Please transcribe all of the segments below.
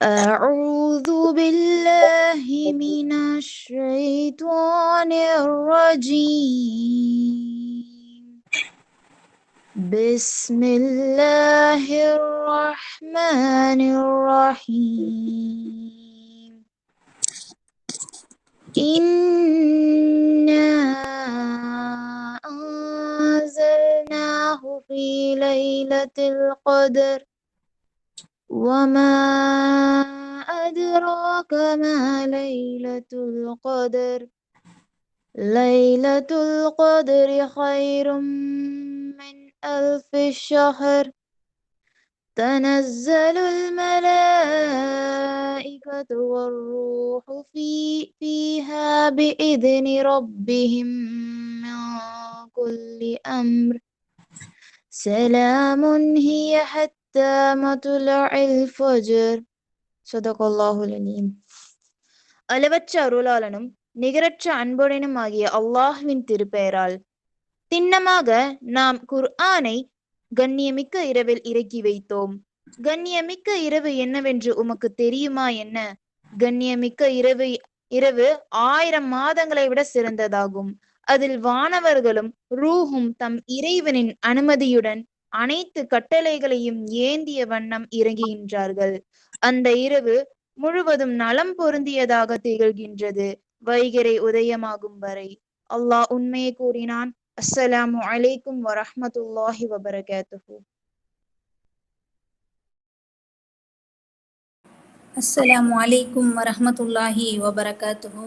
أعوذ بالله من الشيطان الرجيم بسم الله الرحمن الرحيم إنا أنزلناه في ليلة القدر وما أدراك ما ليلة القدر ليلة القدر خير من 1000 شهر تنزل الملائكة والروح فيها بإذن ربهم من كل أمر سلام هي حتى مطلع الفجر صدق الله العليم. அளவற்ற அருளாளனும் நிகரற்ற அன்புடனும் ஆகிய அல்லாஹ்வின் திருப்பெயரால். திண்ணமாக நாம் குர்ஆனை கண்ணியமிக்க இரவில் இறக்கி வைத்தோம். கண்ணியமிக்க இரவு என்னவென்று உமக்கு தெரியுமா என்ன? கண்ணியமிக்க இரவு 1000 மாதங்களை விட சிறந்ததாகும். அதில் வானவர்களும் ரூஹும் தம் இறைவனின் அனுமதியுடன் அனைத்து கட்டளைகளையும் ஏந்திய வண்ணம் இறங்குகின்றார்கள். அந்த இரவு முழுவதும் நலம் பொருந்தியதாக திகழ்கின்றது வைகரை உதயமாகும் வரை. அல்லாஹ் உண்மையை கூறினான். அஸ்ஸலாமு அலைக்கும் வரஹ்மத்துல்லாஹி வபரகாத்துஹு. அஸ்ஸலாமு அலைக்கும் வரஹ்மத்துல்லாஹி வபரகாத்துஹு.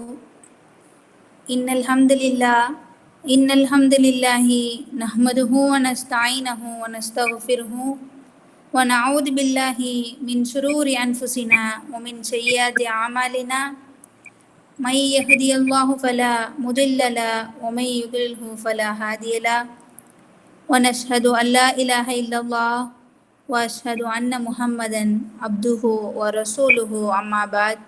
இன்னல் ஹம்துலில்லாஹி நஹ்மதுஹு வ நஸ்தஈனுஹு வ நஸ்தக்ஃபிருஹு வ நஊது பில்லாஹி மின் ஷுரூரி அன்ஃபுஸினா வ மின் ஸய்யிஆத்தி அமாலினா மை யஹ்தியல்லாஹு ஃபலா முதில்ல லஹு வ மை யுத்லில்ஹு ஃபலா ஹாதிய லஹு வ நஷ்ஹது அல்லா இலாஹ இல்லல்லாஹ் வ அஷ்ஹது அன்ன முஹம்மதன் அப்துஹு வ ரசூலுஹு அம்மா பஅத்.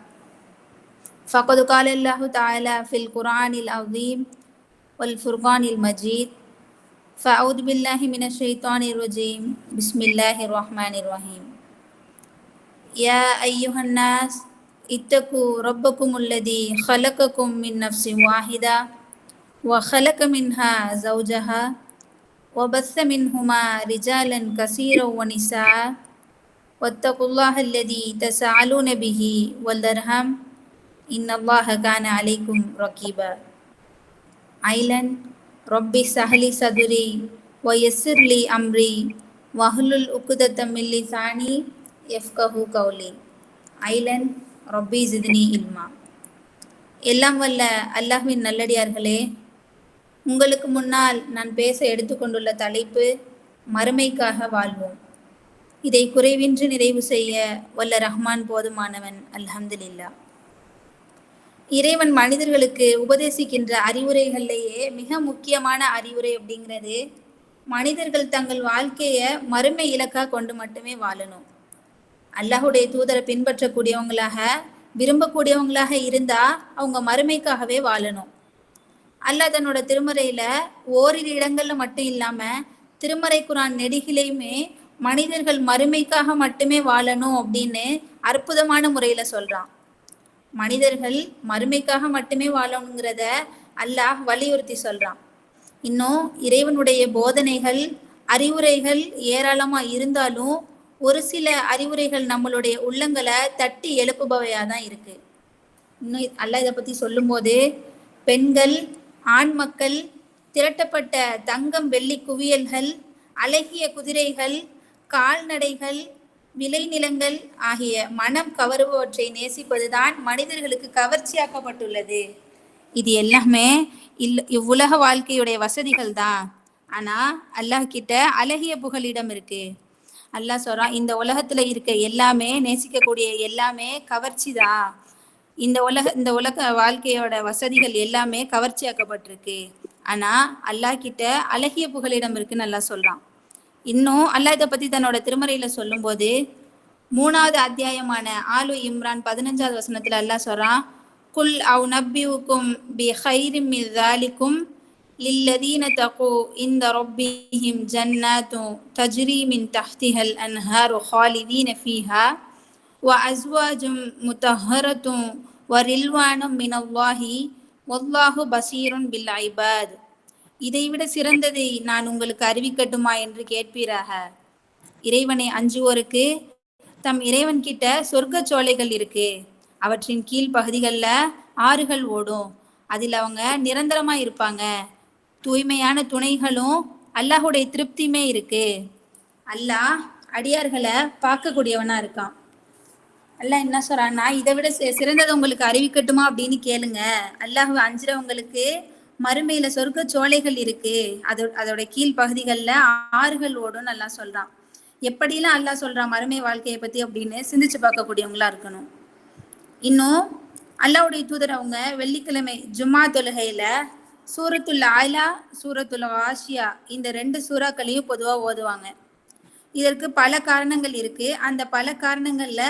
فقد قال الله تعالى في القرآن العظيم والفرقان المجيد فأعوذ بالله من الشيطان الرجيم بسم الله الرحمن الرحيم يا أيها الناس اتقوا ربكم الذي خلقكم من نفس واحدة وخلق منها زوجها وبث منهما رجالا كثيرا ونساء واتقوا الله الذي تساءلون به والأرحام إن الله كان عليكم رقيبا. ஐலன் ரப்பி ஸஹ்லி சதுரி வயஸ்ஸிர் லி அம்ரி வஹ்லுல் உக்தத்தம் மின் லிசானி யஃப்கஹு கௌலி. ஐலன் ரப்பி ஜித்னி இல்மா. எல்லாம் வல்ல அல்லாஹ்வின் நல்லடியார்களே, உங்களுக்கு முன்னால் நான் பேச எடுத்துக்கொண்டுள்ள தலைப்பு மறுமைக்காக வாழ்வோம். இதை குறைவின்றி நிறைவு செய்ய வல்ல ரஹ்மான் போதுமானவன். அல்ஹம்துலில்லாஹ். இறைவன் மனிதர்களுக்கு உபதேசிக்கின்ற அறிவுரைகள்லேயே மிக முக்கியமான அறிவுரை அப்படிங்கிறது மனிதர்கள் தங்கள் வாழ்க்கையை மறுமை இலக்காக கொண்டு மட்டுமே வாழணும். அல்லாஹுடைய தூதரை பின்பற்றக்கூடியவங்களாக விரும்பக்கூடியவங்களாக இருந்தால் அவங்க மறுமைக்காகவே வாழணும். அல்லாஹ் தன்னோட திருமறையில் ஓரிரு இடங்கள்ல மட்டும் இல்லாமல் திருமறை குரான் நெடுகிலையுமே மனிதர்கள் மறுமைக்காக மட்டுமே வாழணும் அப்படின்னு அற்புதமான முறையில் சொல்கிறான். மனிதர்கள் மறுமைக்காக மட்டுமே வாழணுங்கிறத அல்லாஹ் வலியுறுத்தி சொல்றான். இன்னும் இறைவனுடைய போதனைகள் அறிவுரைகள் ஏராளமாக இருந்தாலும் ஒரு சில அறிவுரைகள் நம்மளுடைய உள்ளங்களை தட்டி எழுப்புபவையாக தான் இருக்கு. இன்னும் அல்லாஹ் இதை பற்றி சொல்லும்போது, பெண்கள் ஆண் மக்கள் திரட்டப்பட்ட தங்கம் வெள்ளி குவியல்கள் அழகிய குதிரைகள் கால்நடைகள் விளைநிலங்கள் ஆகிய மனம் கவருபவற்றை நேசிப்பதுதான் மனிதர்களுக்கு கவர்ச்சியாக்கப்பட்டுள்ளது. இது எல்லாமே இவ்வுலக வாழ்க்கையுடைய வசதிகள் தான். ஆனா அல்லாஹ் கிட்ட அழகிய புகலிடம் இருக்கு. அல்லாஹ் சொல்றான், இந்த உலகத்துல இருக்க எல்லாமே நேசிக்கக்கூடிய எல்லாமே கவர்ச்சி தான். இந்த உலக வாழ்க்கையோட வசதிகள் எல்லாமே கவர்ச்சியாக்கப்பட்டிருக்கு. ஆனா அல்லாஹ் கிட்ட அழகிய புகலிடம் இருக்குன்னு அல்லாஹ் சொல்றான். இன்னும் அல்லாஹ் இதை பற்றி தன்னோட திருமறையில சொல்லும்போது 3வது அத்தியாயமான ஆலு இம்ரான் 15வது வசனத்தில் அல்லாஹ் சொல்றான், குல் அவ் நப்பியுக்கும் பி ஹைரிம் மின் ஸாலிக்கும் லில்லதீன தகு இந்த ரப்பிஹிம் ஜன்னாத்து தஜ்ரி மின் தஹ்திஹல் அன்ஹாரு ஹாலிதீன ஃபீஹா وأزواج مطهرة ورلوان من الله والله بصير بالعباد. இதைவிட சிறந்ததை நான் உங்களுக்கு அறிவிக்கட்டுமா என்று கேட்பீராக. இறைவனை அஞ்சுவோருக்கு தம் இறைவன் கிட்ட சொர்க்க சோலைகள் இருக்கு. அவற்றின் கீழ் பகுதிகளில் ஆறுகள் ஓடும். அதில் அவங்க நிரந்தரமா இருப்பாங்க. தூய்மையான துணைகளும் அல்லாஹுடைய திருப்தியுமே இருக்கு. அல்லாஹ் அடியார்களை பார்க்கக்கூடியவனா இருக்கான். அல்லாஹ் என்ன சொல்றான்னா, இதை விட சிறந்ததை உங்களுக்கு அறிவிக்கட்டுமா அப்படின்னு கேளுங்க. அல்லாஹ் அஞ்சுறவங்களுக்கு மறுமையில சொர்க்க சோலைகள் இருக்கு. அதோட கீழ் பகுதிகளில் ஆறுகள் ஓடும் நல்லா சொல்றான். எப்படிலாம் அல்லாஹ் சொல்றான் மறுமை வாழ்க்கையை பத்தி அப்படின்னு சிந்திச்சு பார்க்கக்கூடியவங்களா இருக்கணும். இன்னும் அல்லாஹ்வுடைய தூதர் அவங்க வெள்ளிக்கிழமை ஜும்மா தொழுகையில சூரத்துல் ஆயிலா சூரத்துல் ஆசியா இந்த 2 சூறாக்களையும் பொதுவா ஓதுவாங்க. இதற்கு பல காரணங்கள் இருக்கு. அந்த பல காரணங்கள்ல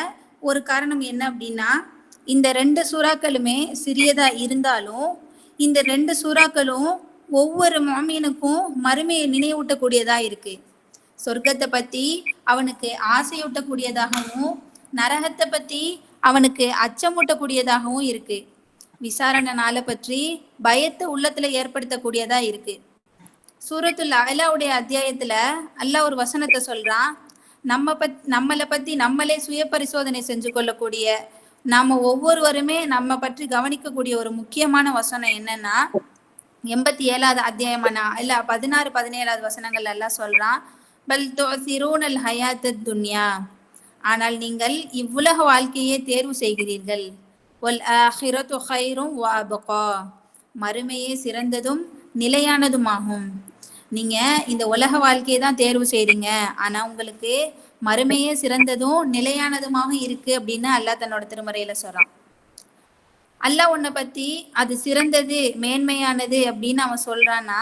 ஒரு காரணம் என்ன அப்படின்னா, இந்த 2 சூறாக்களுமே சிறியதா இருந்தாலும் இந்த 2 சூறாக்களும் ஒவ்வொரு முஃமினுக்கும் மறுமையை நினைவூட்டக்கூடியதா இருக்கு. சொர்க்கத்தை பத்தி அவனுக்கு ஆசையூட்டக்கூடியதாகவும் நரகத்தை பத்தி அவனுக்கு அச்சமூட்டக்கூடியதாகவும் இருக்கு. விசாரணை நாளை பற்றி பயத்தை உள்ளத்துல ஏற்படுத்தக்கூடியதா இருக்கு. சூரத்துல் அலாவுடைய அத்தியாயத்துல அல்லாஹ் ஒரு வசனத்தை சொல்றான். நம்மளை பத்தி நம்மளே சுய பரிசோதனை செஞ்சு கொள்ளக்கூடிய, நாம ஒவ்வொருவருமே நம்ம பற்றி கவனிக்கக்கூடிய ஒரு முக்கியமான வசனம் என்னன்னா, 87வது அத்தியாயமான இல்ல 16, 17வது வசனங்கள் எல்லாம் சொல்றான். பல் துஸிரூனல் ஹயாத்தத் துன்யா, ஆனால் நீங்கள் இவ்வுலக வாழ்க்கையை தேர்வு செய்கிறீர்கள். வல் ஆஹிரத்து கைரும் வ அப்கா, மறுமையே சிறந்ததும் நிலையானதுமாகும். நீங்க இந்த உலக வாழ்க்கையை தான் தேர்வு செய்றீங்க, ஆனா உங்களுக்கு மறுமையே சிறந்ததும் நிலையானதுமாக இருக்கு அப்படின்னு அல்லாஹ் தன்னோட திருமறையில சொல்றான். அல்லாஹ் உன்னை பத்தி அது சிறந்தது மேன்மையானது அப்படின்னு அவன் சொல்றான்னா,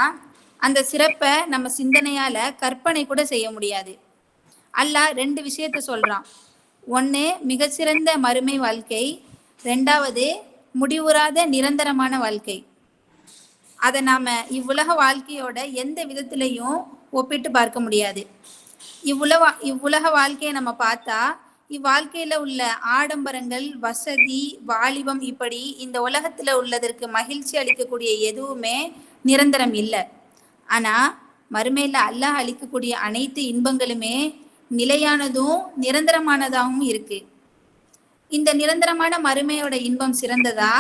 அந்த சிறப்பை நம்ம சிந்தனையால கற்பனை கூட செய்ய முடியாது. அல்லாஹ் 2 விஷயத்த சொல்றான். ஒன்று மிகச்சிறந்த மறுமை வாழ்க்கை, 2வது முடிவுறாத நிரந்தரமான வாழ்க்கை. அதை நாம இவ்வுலக வாழ்க்கையோட எந்த விதத்திலையும் ஒப்பிட்டு பார்க்க முடியாது. இவ்வுலக வாழ்க்கையை நம்ம பார்த்தா இவ்வாழ்க்கையில உள்ள ஆடம்பரங்கள், வசதி, வாலிபம், இப்படி இந்த உலகத்துல உள்ளதற்கு மகிழ்ச்சி அளிக்கக்கூடிய எதுவுமே நிரந்தரம் இல்லை. ஆனா மறுமையில அல்லாஹ் அளிக்கக்கூடிய அனைத்து இன்பங்களுமே நிலையானதும் நிரந்தரமானதாகவும் இருக்கு. இந்த நிரந்தரமான மறுமையோட இன்பம் சிறந்ததா,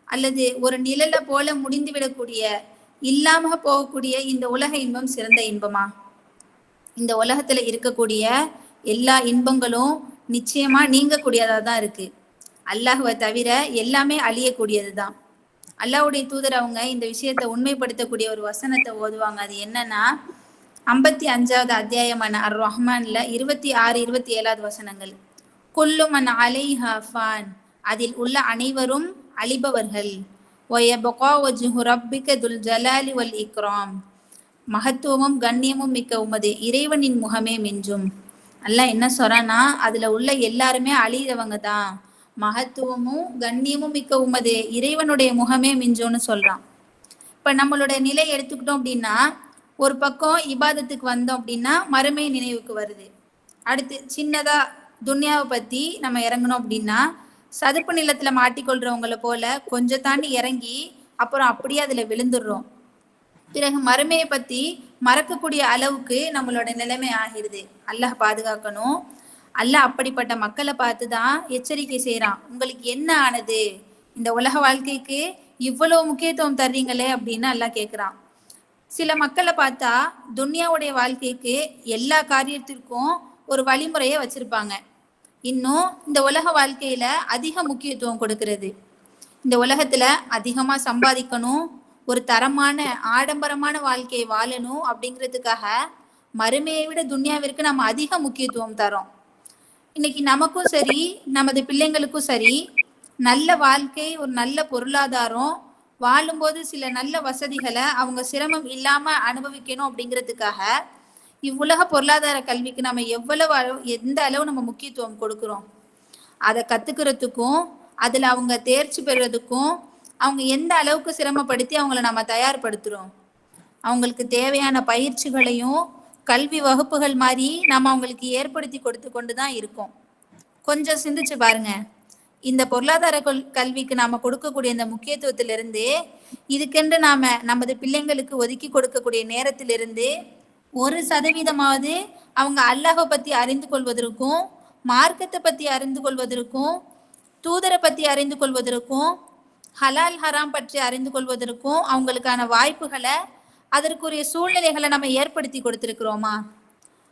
அல்லது ஒரு நிழலை போல முடிந்து விடக்கூடிய இல்லாம போகக்கூடிய இந்த உலக இன்பம் சிறந்த இன்பமா? இந்த உலகத்துல இருக்கக்கூடிய எல்லா இன்பங்களும் நிச்சயமா நீங்கக்கூடியதா தான் இருக்கு. அல்லாஹ்வை தவிர எல்லாமே அழியக்கூடியது தான். அல்லாஹ்வுடைய தூதர் அவங்க இந்த விஷயத்தை உண்மைப்படுத்தக்கூடிய ஒரு வசனத்தை ஓதுவாங்க. அது என்னன்னா, 55வது அத்தியாயமான அர் ரஹ்மான்ல 26, 27வது வசனங்கள். குல்லு மன் அலைஹா ஃபான், அதில் உள்ள அனைவரும் அழிபவர்கள். வயபகா வஜ்ஹு ரப்பிக துல் ஜலாலி வல் இக்ராம், மகத்துவமும் கண்ணியமும் மிக்க உமது இறைவனின் முகமே மிஞ்சும். அல்லாஹ் என்ன சொல்றான்னா, அதுல உள்ள எல்லாருமே அழிகிறவங்க தான். மகத்துவமும் கண்ணியமும் மிக்க உமது இறைவனுடைய முகமே மிஞ்சும்னு சொல்றான். இப்ப நம்மளோட நிலை எடுத்துக்கிட்டோம் அப்படின்னா, ஒரு பக்கம் இபாதத்துக்கு வந்தோம் அப்படின்னா மறுமை நினைவுக்கு வருது. அடுத்து சின்னதா துன்யாவை பத்தி நம்ம இறங்கணும் அப்படின்னா, சதுப்பு நிலத்துல மாட்டிக்கொள்றவங்களை போல கொஞ்சம் தாண்டி இறங்கி அப்புறம் அப்படியே அதுல விழுந்துடுறோம். பிறகு மறுமையை பத்தி மறக்கக்கூடிய அளவுக்கு நம்மளோட நிலைமை ஆகிடுது. அல்லாஹ் பாதுகாக்கணும். அல்லாஹ் அப்படிப்பட்ட மக்களை பார்த்து தான் எச்சரிக்கை செய்யறான். உங்களுக்கு என்ன ஆனது, இந்த உலக வாழ்க்கைக்கு இவ்வளவு முக்கியத்துவம் தர்றீங்களே அப்படின்னு அல்லாஹ் கேட்குறான். சில மக்களை பார்த்தா துன்யாவுடைய வாழ்க்கைக்கு எல்லா காரியத்திற்கும் ஒரு வழிமுறையை வச்சிருப்பாங்க. இன்னும் இந்த உலக வாழ்க்கையில அதிக முக்கியத்துவம் கொடுக்கிறது. இந்த உலகத்துல அதிகமா சம்பாதிக்கணும், ஒரு தரமான ஆடம்பரமான வாழ்க்கையை வாழணும் அப்படிங்கிறதுக்காக மறுமையை விட துன்யாவிற்கு நம்ம அதிக முக்கியத்துவம் தரோம். இன்னைக்கு நமக்கும் சரி நமது பிள்ளைங்களுக்கும் சரி நல்ல வாழ்க்கை, ஒரு நல்ல பொருளாதாரம், வாழும்போது சில நல்ல வசதிகளை அவங்க சிரமம் இல்லாம அனுபவிக்கணும் அப்படிங்கிறதுக்காக இவ்வுலக பொருளாதார கல்விக்கு நம்ம எந்த அளவு நம்ம முக்கியத்துவம் கொடுக்குறோம். அதை கத்துக்கிறதுக்கும் அதுல அவங்க தேர்ச்சி பெறுறதுக்கும் அவங்க எந்த அளவுக்கு சிரமப்படுத்தி அவங்கள நம்ம தயார்படுத்துறோம். அவங்களுக்கு தேவையான பயிற்சிகளையும் கல்வி வகுப்புகள் மாதிரி நம்ம அவங்களுக்கு ஏற்படுத்தி கொடுத்து கொண்டு தான் இருக்கோம். கொஞ்சம் சிந்திச்சு பாருங்க. இந்த பொருளாதார கல்விக்கு நாம கொடுக்கக்கூடிய இந்த முக்கியத்துவத்திலிருந்து, இதுக்கென்று நாம நமது பிள்ளைங்களுக்கு ஒதுக்கி கொடுக்கக்கூடிய நேரத்திலிருந்து 1% அவங்க அல்லாஹ்வை பத்தி அறிந்து கொள்வதற்கும், மார்க்கத்தை பத்தி அறிந்து கொள்வதற்கும், தூதரை பத்தி அறிந்து கொள்வதற்கும், ஹலால் ஹராம் பற்றி அறிந்து கொள்வதற்கும் அவங்களுக்கான வாய்ப்புகளை, அதற்குரிய சூழ்நிலைகளை நம்ம ஏற்படுத்தி கொடுத்திருக்கிறோமா?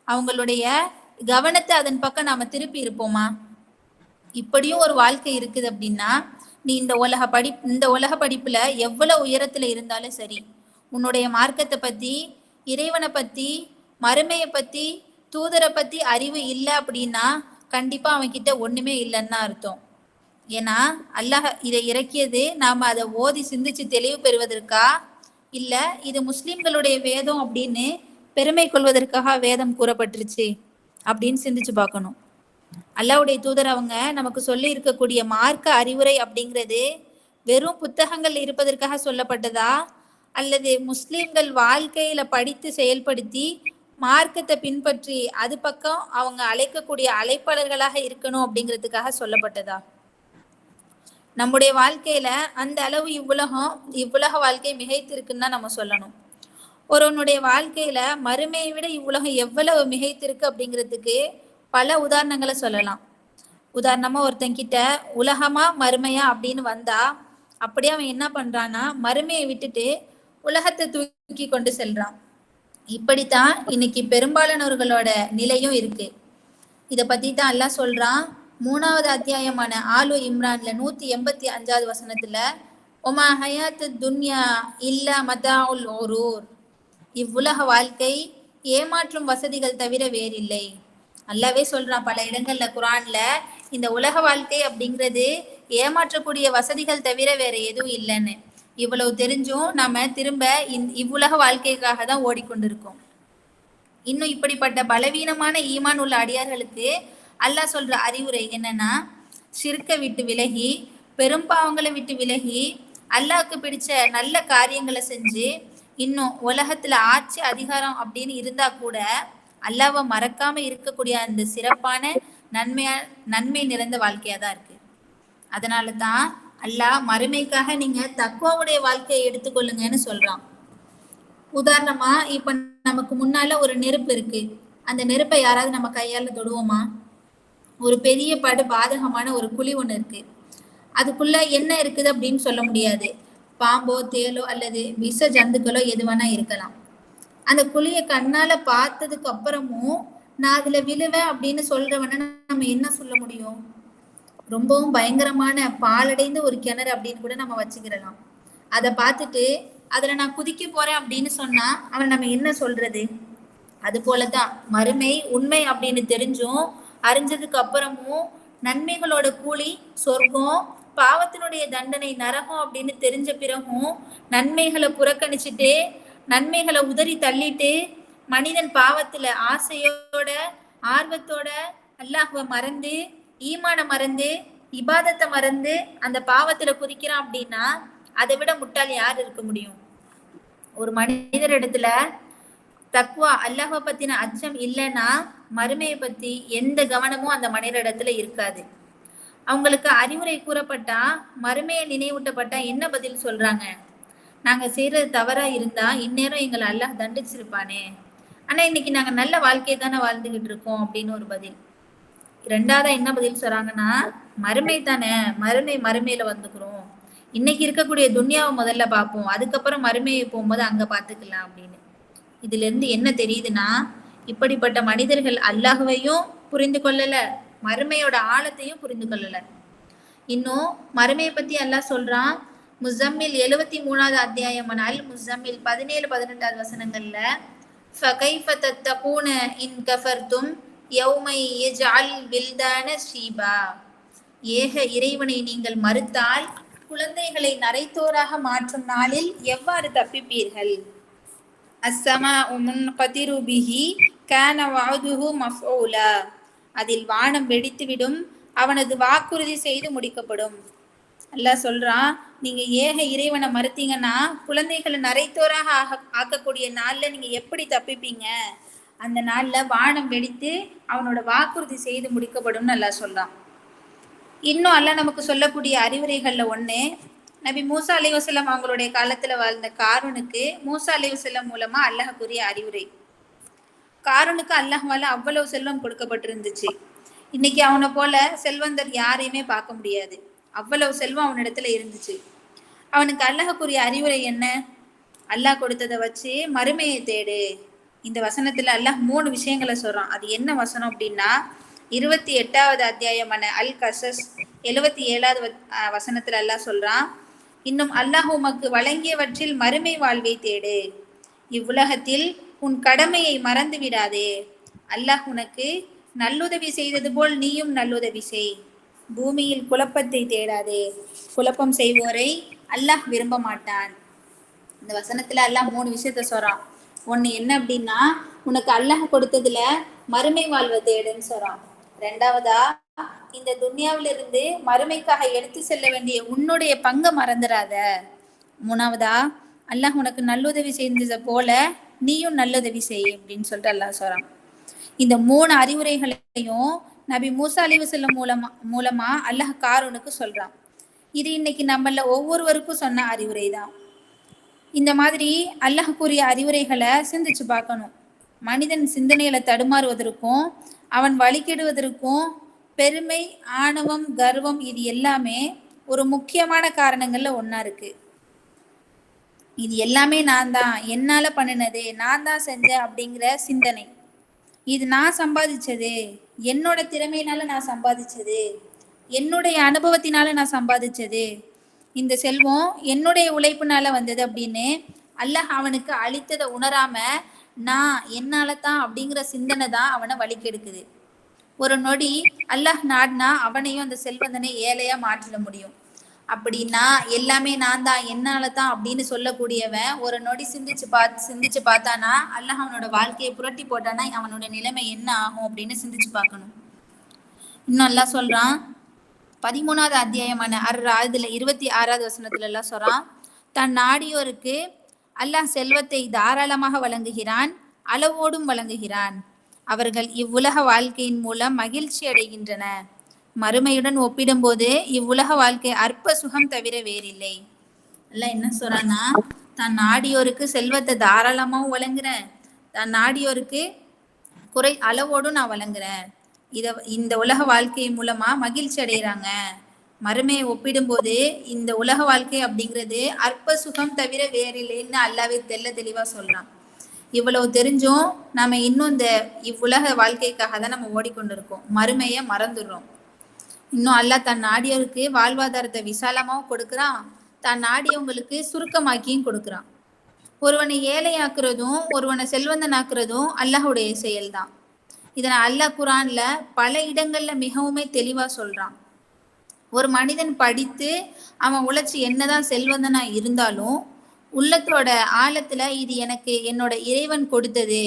அவங்களுடைய கவனத்தை அதன் பக்கம் நாம திருப்பி இருப்போமா? இப்படியும் ஒரு வாழ்க்கை இருக்குது அப்படின்னா, நீ இந்த உலக படிப்புல எவ்வளவு உயரத்துல இருந்தாலும் சரி, உன்னுடைய மார்க்கத்தை பத்தி, இறைவனை பத்தி, மறுமையை பத்தி, தூதரை பத்தி அறிவு இல்லை அப்படின்னா கண்டிப்பா அவன் கிட்ட ஒண்ணுமே இல்லைன்னு அர்த்தம். ஏன்னா அல்லாஹ் இதை இறக்கியது நாம அதை ஓதி சிந்திச்சு தெளிவு பெறுவதற்கா, இல்ல இது முஸ்லிம்களுடைய வேதம் அப்படின்னு பெருமை கொள்வதற்காக வேதம் கூறப்பட்டுருச்சு அப்படின்னு சிந்திச்சு பார்க்கணும். அல்லாஹ்வுடைய தூதர் அவங்க நமக்கு சொல்லி இருக்கக்கூடிய மார்க்க அறிவுரை அப்படிங்கிறது வெறும் புத்தகங்கள் இருப்பதற்காக சொல்லப்பட்டதா, அல்லது முஸ்லிம்கள் வாழ்க்கையில படித்து செயல்படுத்தி மார்க்கத்தை பின்பற்றி அது பக்கம் அவங்க அழைக்கக்கூடிய அழைப்பாளர்களாக இருக்கணும் அப்படிங்கிறதுக்காக சொல்லப்பட்டதா? நம்முடைய வாழ்க்கையில அந்த அளவு இவ்வுலக வாழ்க்கை மிகைத்திருக்குன்னு தான் நம்ம சொல்லணும். ஒருவனுடைய வாழ்க்கையில மறுமையை விட இவ்வுலகம் எவ்வளவு மிகைத்திருக்கு அப்படிங்கிறதுக்கு பல உதாரணங்களை சொல்லலாம். உதாரணமா ஒருத்தங்கிட்ட உலகமா மறுமையா அப்படின்னு வந்தா அப்படியே அவன் என்ன பண்றான்னா மறுமையை விட்டுட்டு உலகத்தை தூக்கி கொண்டு செல்றான். இப்படித்தான் இன்னைக்கு பெரும்பாலானவர்களோட நிலையும் இருக்கு. இதை பத்தி தான் அல்லாஹ் சொல்றான் 3வது அத்தியாயமான ஆலு இம்ரான்ல 185வது வசனத்துல, ஒமா ஹயாத்து துன்யா இல்லா மதாஉல் உரூர், இவ்வுலக வாழ்க்கை ஏமாற்றும் வசதிகள் தவிர வேறில்லை. அல்லாவே சொல்றான் பல இடங்கள்ல குரான்ல, இந்த உலக வாழ்க்கை அப்படிங்கிறது ஏமாற்றக்கூடிய வசதிகள் தவிர வேற எதுவும் இல்லைன்னு. இவ்வளவு தெரிஞ்சும் நாம திரும்ப இவ்வுலக வாழ்க்கைக்காக தான் ஓடிக்கொண்டிருக்கோம். இன்னும் இப்படிப்பட்ட பலவீனமான ஈமான் உள்ள அடியார்களுக்கு அல்லாஹ் சொல்ற அறிவுரை என்னன்னா, ஷிர்க்கை விட்டு விலகி, பெரும்பாவங்களை விட்டு விலகி, அல்லாஹ்க்கு பிடிச்ச நல்ல காரியங்களை செஞ்சு, இன்னும் உலகத்துல ஆட்சி அதிகாரம் அப்படின்னு இருந்தா கூட அல்லாஹ்வை மறக்காம இருக்கக்கூடிய அந்த சிறப்பான நன்மை நிறைந்த வாழ்க்கையா தான் இருக்கு. அதனால தான் அல்லாஹ் மறுமைக்காக நீங்க தக்வாவுடைய வாழ்க்கையை எடுத்துக்கொள்ளுங்கன்னு சொல்றான். உதாரணமா இப்ப நமக்கு முன்னால ஒரு நெருப்பு இருக்கு. அந்த நெருப்பை யாராவது நம்ம கையால தொடுவோமா? ஒரு பெரிய பாதகமான ஒரு குழி ஒண்ணு இருக்கு. அதுக்குள்ள என்ன இருக்குது அப்படின்னு சொல்ல முடியாது. பாம்போ தேலோ அல்லது விஷ ஜந்துக்களோ எது வேணா இருக்கலாம். அந்த குழியை கண்ணால பார்த்ததுக்கு அப்புறமும் நான் அதுல விழுவேன் அப்படின்னு சொல்றவன நம்ம என்ன சொல்ல முடியும்? ரொம்பவும் பயங்கரமான பாலடைந்த ஒரு கிணறு அப்படின்னு கூட நம்ம வச்சுக்கிடலாம். அதை பார்த்துட்டு அதுல நான் குதிக்க போறேன் அப்படின்னு சொன்னா அவன் நம்ம என்ன சொல்றது? அது போலதான் மறுமை உண்மை அப்படின்னு தெரிஞ்சும் அறிஞ்சதுக்கு அப்புறமும் நன்மைகளோட கூலி சொர்க்கம், பாவத்தினுடைய தண்டனை நரகம் அப்படின்னு தெரிஞ்ச பிறகும் நன்மைகளை புறக்கணிச்சுட்டு, நன்மைகளை உதறி தள்ளிட்டு, மனிதன் பாவத்துல ஆசையோட ஆர்வத்தோட அல்லாஹ்வை மறந்து, ஈமான மறந்து, இபாதத்தை மறந்து அந்த பாவத்துல குதிக்கிறான் அப்படின்னா அதை விட முட்டாள் யார் இருக்க முடியும்? ஒரு மனிதர் இடத்துல தக்வா அல்லாஹ்வை பத்தின அச்சம் இல்லைன்னா மறுமையை பத்தி எந்த கவனமும் அந்த மனிதரிடத்துல இருக்காது. அவங்களுக்கு அறிவுரை கூறப்பட்டா, மறுமையை நினைவூட்டப்பட்டா என்ன பதில் சொல்றாங்க? நாங்க செய்யறது தவறா இருந்தா இந்நேரம் எங்களை அல்லாஹ் தண்டிச்சிருப்பானே, ஆனா இன்னைக்கு நாங்க நல்ல வாழ்க்கையை தானே வாழ்ந்துகிட்டு இருக்கோம் அப்படின்னு ஒரு பதில். 2வது என்ன பதில் சொல்றாங்கன்னா, மறுமை தானே, மறுமையில வந்துக்கிறோம், இன்னைக்கு இருக்கக்கூடிய துன்யாவை முதல்ல பார்ப்போம், அதுக்கப்புறம் மறுமையை போகும்போது அங்க பாத்துக்கலாம் அப்படின்னு. இதுல இருந்து என்ன தெரியுதுன்னா, இப்படிப்பட்ட மனிதர்கள் அல்லாஹ்வையும் புரிந்து கொள்ளல, மறுமையோட ஆழத்தையும் புரிந்து கொள்ளல. இன்னும் மறுமையை பத்தி அல்லாஹ் சொல்றான் முஸம்மில் 73வது அத்தியாயமான அல் முஸம்மில் 17-18 வசனங்கள்ல, ஃபகைஃப தத்தகூன இன் கஃபர்தும் யௌமை யஜ்அல் வில்தான ஷீபா, ஏக இறைவனை நீங்கள் மறுத்தால் குழந்தைகளை நரைத்தோராக மாற்றும் நாளில் எவ்வாறு தப்பிப்பீர்கள்? அஸ்ஸமாஉ முன்கதிரு பிஹி கான வஅதுஹு மஃஊலா, அதில் வானம் வெடித்துவிடும், அவனது வாக்குறுதி செய்து முடிக்கப்படும். அல்லாஹ் சொல்றான், நீங்க ஏக இறைவனை மறுத்தீங்கன்னா குழந்தைகளை நரைத்தோராக ஆக்கக்கூடிய நாள்ல நீங்க எப்படி தப்பிப்பீங்க? அந்த நாள்ல வானம் வெடித்து அவனோட வாக்குறுதி செய்து முடிக்கப்படும் அல்லாஹ் சொல்றான். இன்னும் அல்லாஹ் நமக்கு சொல்லக்கூடிய அறிவுரைகள்ல ஒண்ணு, நபி மூசா அலைஹிஸ்ஸலாம் அவங்களுடைய காலத்துல வாழ்ந்த காரூனுக்கு மூசா அலைஹிஸ்ஸலாம் மூலமா அல்லாஹ் கூறிய அறிவுரை. காரூனுக்கு அல்லாஹ்வால அவ்வளவு செல்வம் கொடுக்கப்பட்டிருந்துச்சு. இன்னைக்கு அவனை போல செல்வந்தர் யாரையுமே பார்க்க முடியாது. அவ்வளவு செல்வம் அவனிடத்துல இருந்துச்சு. அவனுக்கு அல்லாஹ் கூறிய அறிவுரை என்ன? அல்லாஹ் கொடுத்ததை வச்சு மறுமையை தேடு. இந்த வசனத்துல அல்லாஹ் 3 விஷயங்களை சொல்றான். அது என்ன வசனம் அப்படின்னா, 28வது அத்தியாயமான அல் கசஸ் 77வது வசனத்துல அல்லாஹ் சொல்றான், இன்னும் அல்லாஹ் உமக்கு வழங்கியவற்றில் மறுமை வாழ்வை தேடு. இவ்வுலகத்தில் உன் கடமையை மறந்து விடாதே. அல்லாஹ் உனக்கு நல்லுதவி செய்தது போல் நீயும் நல்லுதவி செய். பூமியில் குழப்பத்தை தேடாதே. குழப்பம் செய்வோரை அல்லாஹ் விரும்ப மாட்டான். இந்த வசனத்துல அல்லாஹ் 3 விஷயத்த சொல்றான். ஒண்ணு என்ன அப்படின்னா, உனக்கு அல்லாஹ் கொடுத்ததுல மறுமை வாழ்வை தேடுன்னு சொல்றான். 2வதா, இந்த துன்யாவிலிருந்து மறுமைக்காக எடுத்து செல்ல வேண்டிய உன்னுடைய பங்கை மறந்துடாத. 3வதா, அல்லாஹ் உனக்கு நல்லுதவி செஞ்சதை போல நீயும் நல்லுதவி செய் அப்படின்னு சொல்லிட்டு அல்லாஹ் சொல்றான். இந்த 3 அறிவுரைகளையும் நபி மூசா அலைஹிஸ்ஸலாம் மூலமா அல்லாஹ் காரூனுக்கு சொல்றான். இது இன்னைக்கு நம்மள ஒவ்வொருவருக்கும் சொன்ன அறிவுரை தான். இந்த மாதிரி அல்லாஹ் கூறிய அறிவுரைகளை சிந்திச்சு பார்க்கணும். மனிதன் சிந்தனையில தடுமாறுவதற்கும் அவன் வழிகெடுவதற்கும் பெருமை, ஆணவம், கர்வம் இது எல்லாமே ஒரு முக்கியமான காரணங்கள்ல ஒண்ணா இருக்கு. இது எல்லாமே நான் தான், என்னால பண்ணினது, நான் தான் செஞ்சேன் அப்படிங்கிற சிந்தனை. இது நான் சம்பாதிச்சது, என்னோட திறமையினால நான் சம்பாதிச்சது, என்னுடைய அனுபவத்தினால நான் சம்பாதிச்சது, இந்த செல்வம் என்னுடைய உழைப்புனால வந்தது அப்படின்னு அல்லாஹ் அவனுக்கு அளித்ததை உணராம நான் என்னால தான் அப்படிங்கிற சிந்தனை தான் அவனை வழிகெடுக்குது. ஒரு நொடி அல்லாஹ் நாடினா அவனையும் அந்த செல்வந்தனை ஏழையா மாற்றிட முடியும். அப்படின்னா எல்லாமே நான் தான், என்னால தான் அப்படின்னு சொல்லக்கூடியவன் ஒரு நொடி சிந்திச்சு பார்த்தானா அல்லாஹ் அவனோட வாழ்க்கையை புரட்டி போட்டானா அவனோட நிலைமை என்ன ஆகும் அப்படின்னு சிந்திச்சு பார்க்கணும். இன்னும் அல்லாஹ் சொல்றான், 13வது அத்தியாயமான இதுல 26வது வசனத்துல எல்லாம் சொல்றான், தன் நாடியோருக்கு அல்லாஹ் செல்வத்தை தாராளமாக வழங்குகிறான், அளவோடும் வழங்குகிறான். அவர்கள் இவ்வுலக வாழ்க்கையின் மூலம் மகிழ்ச்சி அடைகின்றன. மறுமையுடன் ஒப்பிடும்போது இவ்வுலக வாழ்க்கை அற்ப சுகம் தவிர வேறில்லை. அல்லாஹ் என்ன சொல்றான்னா, தன் நாடியோருக்கு செல்வத்தை தாராளமாகவும் வழங்குறேன், தன் நாடியோருக்கு அளவோடும் நான் வழங்குறேன். இந்த உலக வாழ்க்கை மூலமா மகிழ்ச்சி அடைகிறாங்க. மறுமையை ஒப்பிடும்போது இந்த உலக வாழ்க்கை அப்படிங்கிறது அற்ப சுகம் தவிர வேறில்லைன்னு அல்லாவே தெளிவா சொல்றான். இவ்வளவு தெரிஞ்சும் நாம இன்னும் இந்த இவ்வுலக வாழ்க்கைக்காக தான் நம்ம ஓடிக்கொண்டிருக்கோம். மறுமையை மறந்துடுறோம். இன்னும் அல்லாஹ் தன் நாடியவருக்கு வாழ்வாதாரத்தை விசாலமாவும் கொடுக்குறான், தன் நாடியவங்களுக்கு சுருக்கமாக்கியும் கொடுக்குறான். ஒருவனை ஏழையாக்குறதும் ஒருவனை செல்வந்தனாக்குறதும் அல்லாஹுடைய செயல்தான். இதனை அல்லாஹ் குரான்ல பல இடங்கள்ல மிகவுமே தெளிவா சொல்றான். ஒரு மனிதன் படித்து அவன் உழைச்சி என்னதான் செல்வந்தனா இருந்தாலும் உள்ளத்தோட ஆழத்துல இது எனக்கு என்னோட இறைவன் கொடுத்தது,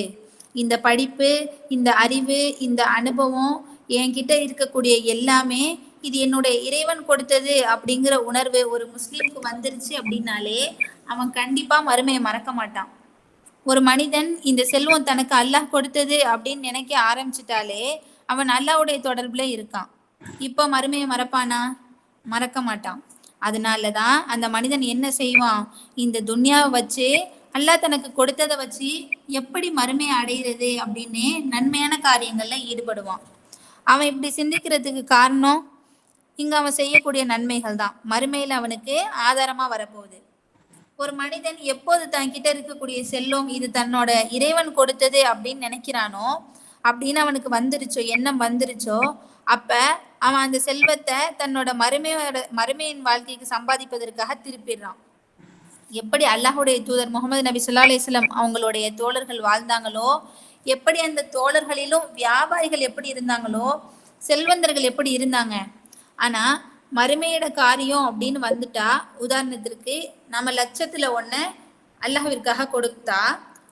இந்த படிப்பு, இந்த அறிவு, இந்த அனுபவம், என்கிட்ட இருக்கக்கூடிய எல்லாமே இது என்னுடைய இறைவன் கொடுத்தது அப்படிங்கிற உணர்வு ஒரு முஸ்லீமுக்கு வந்துருச்சு அப்படின்னாலே அவன் கண்டிப்பா மறுமையை மறக்க மாட்டான். ஒரு மனிதன் இந்த செல்வம் தனக்கு அல்லாஹ் கொடுத்தது அப்படின்னு நினைக்க ஆரம்பிச்சிட்டாலே அவன் அல்லாஹ்வுடைய தொடர்புல இருக்கான். இப்போ மறுமையை மறப்பானா? மறக்க மாட்டான். அதனாலதான் அந்த மனிதன் என்ன செய்வான், இந்த துன்யாவை வச்சு அல்லாஹ் தனக்கு கொடுத்ததை வச்சு எப்படி மறுமையை அடைகிறது அப்படின்னு நன்மையான காரியங்கள்ல ஈடுபடுவான். அவன் இப்படி சிந்திக்கிறதுக்கு காரணம் இங்க அவன் செய்யக்கூடிய நன்மைகள் தான் மறுமையில அவனுக்கு ஆதாரமா வரப்போகுது. ஒரு மனிதன் எப்போது தன்கிட்ட இருக்கக்கூடிய செல்வம் இது தன்னோட இறைவன் கொடுத்தது அப்படின்னு நினைக்கிறானோ, அப்படின்னு அவனுக்கு வந்துருச்சோ, எண்ணம் வந்துருச்சோ, அப்ப அவன் அந்த செல்வத்தை தன்னோட மறுமையின் வாழ்க்கைக்கு சம்பாதிப்பதற்காக திருப்பிடுறான். எப்படி அல்லாஹுடைய தூதர் முகமது நபி ஸல்லல்லாஹு அலைஹி வஸல்லம் அவங்களுடைய தோழர்கள் வாழ்ந்தாங்களோ, எப்படி அந்த தோழர்களிலும் வியாபாரிகள் எப்படி இருந்தாங்களோ, செல்வந்தர்கள் எப்படி இருந்தாங்க. ஆனா மறுமையிட காரியம் அப்படின்னு வந்துட்டா, உதாரணத்திற்கு நம்ம லட்சத்துல ஒண்ணு அல்லாஹ்விற்காக கொடுத்தா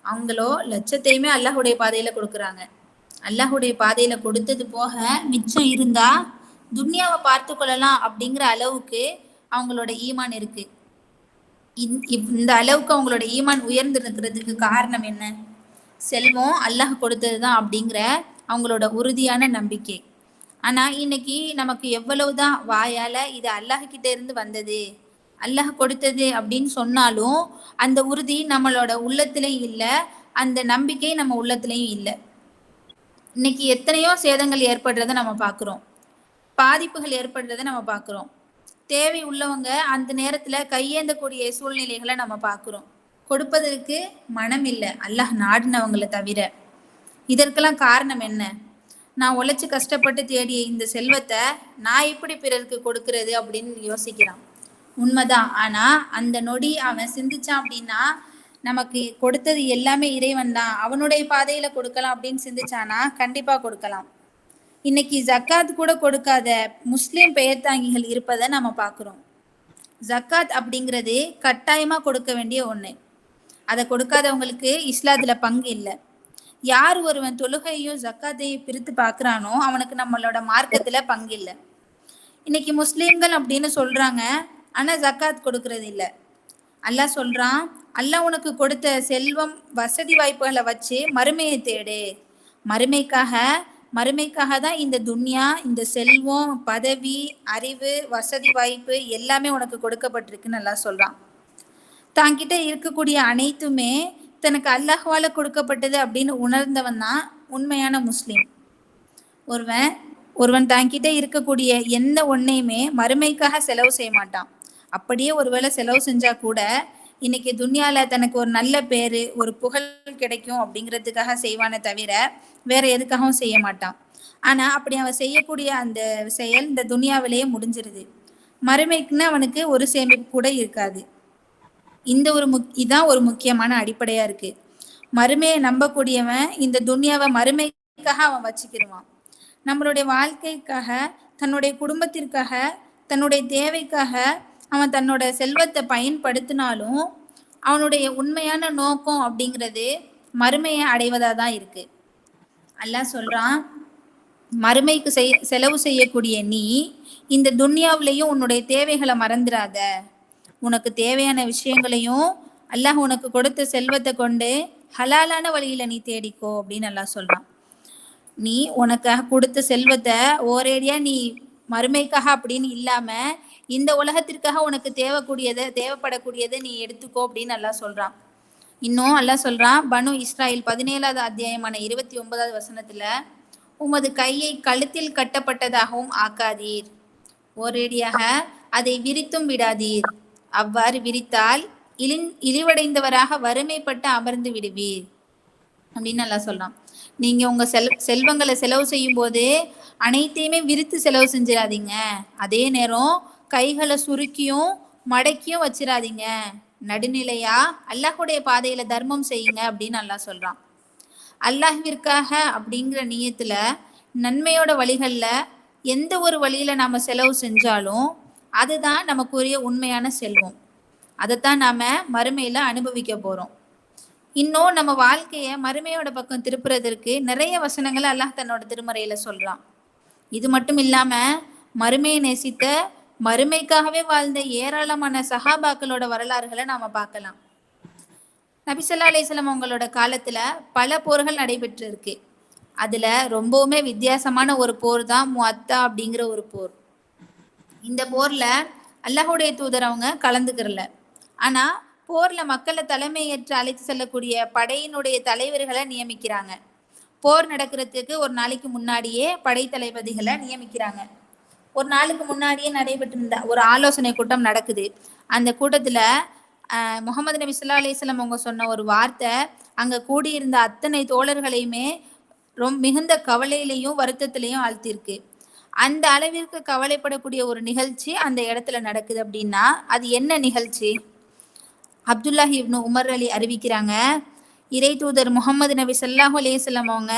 அவங்களோ லட்சத்தையுமே அல்லாஹுடைய பாதையில கொடுக்குறாங்க. அல்லாஹுடைய பாதையில கொடுத்தது போக மிச்சம் இருந்தா துன்யாவை பார்த்து கொள்ளலாம் அப்படிங்கிற அளவுக்கு அவங்களோட ஈமான் இருக்கு. இந்த அளவுக்கு அவங்களோட ஈமான் உயர்ந்திருக்கிறதுக்கு காரணம் என்ன? செல்வம் அல்லாஹ் கொடுத்ததுதான் அப்படிங்கிற அவங்களோட உறுதியான நம்பிக்கை. ஆனா இன்னைக்கு நமக்கு எவ்வளவுதான் வாயால இது அல்லாஹ் கிட்ட இருந்து வந்தது, அல்லாஹ் கொடுத்தது அப்படின்னு சொன்னாலும் அந்த உறுதி நம்மளோட உள்ளத்திலையும் இல்லை, அந்த நம்பிக்கை நம்ம உள்ளத்திலையும் இல்லை. இன்னைக்கு எத்தனையோ சேதங்கள் ஏற்படுறதை நம்ம பார்க்குறோம், பாதிப்புகள் ஏற்படுறதை நம்ம பார்க்குறோம். தேவை உள்ளவங்க அந்த நேரத்துல கையேந்தக்கூடிய சூழ்நிலைகளை நம்ம பார்க்குறோம். கொடுப்பதற்கு மனம் இல்லை அல்லாஹ் நாடினவங்களை தவிர. இதற்கெல்லாம் காரணம் என்ன? நான் உழைச்சு கஷ்டப்பட்டு தேடிய இந்த செல்வத்தை நான் எப்படி பிறருக்கு கொடுக்கறது அப்படின்னு யோசிக்கிறான். உண்மைதான். ஆனா அந்த நொடி அவன் சிந்திச்சான் அப்படின்னா, நமக்கு கொடுத்தது எல்லாமே இறைவன் தான், அவனுடைய பாதையில கொடுக்கலாம் அப்படின்னு சிந்திச்சானா கண்டிப்பா கொடுக்கலாம். இன்னைக்கு ஜக்காத் கூட கொடுக்காத முஸ்லிம் பெயர்த்தாங்கிகள் இருப்பதை நம்ம பார்க்குறோம். ஜக்காத் அப்படிங்கிறது கட்டாயமா கொடுக்க வேண்டிய ஒண்ணு. அதை கொடுக்காதவங்களுக்கு இஸ்லாத்துல பங்கு இல்லை. யார் ஒருவன் தொழுகையும் ஜக்காத்தையும் பிரித்து பார்க்குறானோ அவனுக்கு நம்மளோட மார்க்கத்துல பங்கு இல்லை. இன்னைக்கு முஸ்லீம்கள் அப்படின்னு சொல்றாங்க, ஆனா ஜக்காத் கொடுக்கறது இல்லை. அல்லாஹ் சொல்றான், அல்லாஹ் உனக்கு கொடுத்த செல்வம் வசதி வாய்ப்புகளை வச்சு மறுமையை தேடு. மறுமைக்காக தான் இந்த துன்யா, இந்த செல்வம், பதவி, அறிவு, வசதி வாய்ப்பு எல்லாமே உனக்கு கொடுக்கப்பட்டிருக்குன்னு அல்லாஹ் சொல்றான். தாங்கிட்ட இருக்கக்கூடிய அனைத்துமே தனக்கு அல்லாஹ்வால கொடுக்கப்பட்டது அப்படின்னு உணர்ந்தவன் தான் உண்மையான முஸ்லீம். ஒருவன் தாங்கிட்ட இருக்கக்கூடிய எந்த ஒன்னையுமே மறுமைக்காக செலவு செய்ய மாட்டான். அப்படியே ஒருவேளை செலவு செஞ்சா கூட இன்னைக்கு துன்யால தனக்கு ஒரு நல்ல பேரு, ஒரு புகழ் கிடைக்கும் அப்படிங்கிறதுக்காக செய்வானே தவிர வேற எதுக்காகவும் செய்ய மாட்டான். ஆனா அப்படி அவன் செய்யக்கூடிய அந்த செயல் இந்த துன்யாவிலேயே முடிஞ்சிருது. மறுமைக்குன்னு அவனுக்கு ஒரு சேமிப்பு கூட இருக்காது. இதான் ஒரு முக்கியமான அடிப்படையா இருக்கு. மறுமையை நம்பக்கூடியவன் இந்த துன்யாவை மறுமைக்காக அவன் வச்சுக்கிடுவான். நம்மளுடைய வாழ்க்கைக்காக, தன்னுடைய குடும்பத்திற்காக, தன்னுடைய தேவைக்காக அவன் தன்னோட செல்வத்தை பயன்படுத்தினாலும் அவனுடைய உண்மையான நோக்கம் அப்படிங்கிறது மறுமையை அடைவதா தான் இருக்கு. அல்லாஹ் சொல்றான், மறுமைக்கு செலவு செய்யக்கூடிய நீ இந்த துன்யாவிலையும் உன்னுடைய தேவைகளை மறந்துடாத. உனக்கு தேவையான விஷயங்களையும் அல்லாஹ் உனக்கு கொடுத்த செல்வத்தை கொண்டு ஹலாலான வழியில நீ தேடிக்கோ அப்படின்னு அல்லாஹ் சொல்றான். நீ உனக்காக கொடுத்த செல்வத்தை ஓரேடியா நீ மறுமைக்காக அப்படின்னு இல்லாம இந்த உலகத்திற்காக உனக்கு தேவைப்படக்கூடியதை நீ எடுத்துக்கோ அப்படின்னு அல்லாஹ் சொல்றான். இன்னும் அல்லாஹ் சொல்றான், பனு இஸ்ராயில் 17வது அத்தியாயமான 29வது வசனத்துல, உமது கையை கழுத்தில் கட்டப்பட்டதாகவும் ஆக்காதீர், ஓரேடியாக அதை விரித்தும் விடாதீர். அவ்வாறு விரித்தால் இழிவடைந்தவராக வறுமைப்பட்டு அமர்ந்து விடுவீர் அப்படின்னு நல்லா சொல்றான். நீங்க உங்க செல்வங்களை செலவு செய்யும் போது அனைத்தையுமே விரித்து செலவு செஞ்சிடாதீங்க. அதே நேரம் கைகளை சுருக்கியும் மடக்கியும் வச்சிடாதீங்க. நடுநிலையா அல்லாஹுடைய பாதையில தர்மம் செய்யுங்க அப்படின்னு அல்லாஹ் சொல்றான். அல்லாஹ்விற்காக அப்படிங்கிற நியத்துல நன்மையோட வழிகள்ல எந்த ஒரு வழியில நாம செலவு செஞ்சாலும் அதுதான் நமக்குரிய உண்மையான செல்வம். அதைத்தான் நாம மறுமையில அனுபவிக்க போறோம். இன்னும் நம்ம வாழ்க்கைய மறுமையோட பக்கம் திருப்புறதற்கு நிறைய வசனங்களை அல்லாஹ் தன்னோட திருமறையில சொல்றான். இது மட்டும் இல்லாம மறுமையை நேசித்த, மறுமைக்காகவே வாழ்ந்த ஏராளமான சஹாபாக்களோட வரலாறுகளை நாம பார்க்கலாம். நபி ஸல்லல்லாஹு அலைஹி வஸல்லம் அவங்களோட காலத்துல பல போர்கள் நடைபெற்று இருக்கு. அதுல ரொம்பவுமே வித்தியாசமான ஒரு போர் தான் முஅத்தா அப்படிங்கிற ஒரு போர். இந்த போர்ல அல்லாஹுடைய தூதர் அவங்க கலந்துக்கிறல. ஆனா போர்ல மக்களை தலைமையேற்று அழைத்து செல்லக்கூடிய படையினுடைய தலைவர்களை நியமிக்கிறாங்க. போர் நடக்கிறதுக்கு ஒரு நாளைக்கு முன்னாடியே படை தளபதிகளை நியமிக்கிறாங்க. ஒரு நாளுக்கு முன்னாடியே நடைபெற்றிருந்த ஒரு ஆலோசனை கூட்டம் நடக்குது. அந்த கூட்டத்துல முகமது நபி ஸல்லல்லாஹு அலைஹி வஸல்லம் அவங்க சொன்ன ஒரு வார்த்தை அங்க கூடியிருந்த அத்தனை தோழர்களையுமே மிகுந்த கவலையிலையும் வருத்தத்திலையும் ஆழ்த்திருக்கு. அந்த அளவிற்கு கவலைப்படக்கூடிய ஒரு நிகழ்ச்சி அந்த இடத்துல நடக்குது. அப்படின்னா அது என்ன நிகழ்ச்சி? அப்துல்லாஹ் இப்னு உமர் அலி அறிவிக்கிறாங்க, இறை தூதர் முகமது நபி ஸல்லல்லாஹு அலைஹி வஸல்லம் அவங்க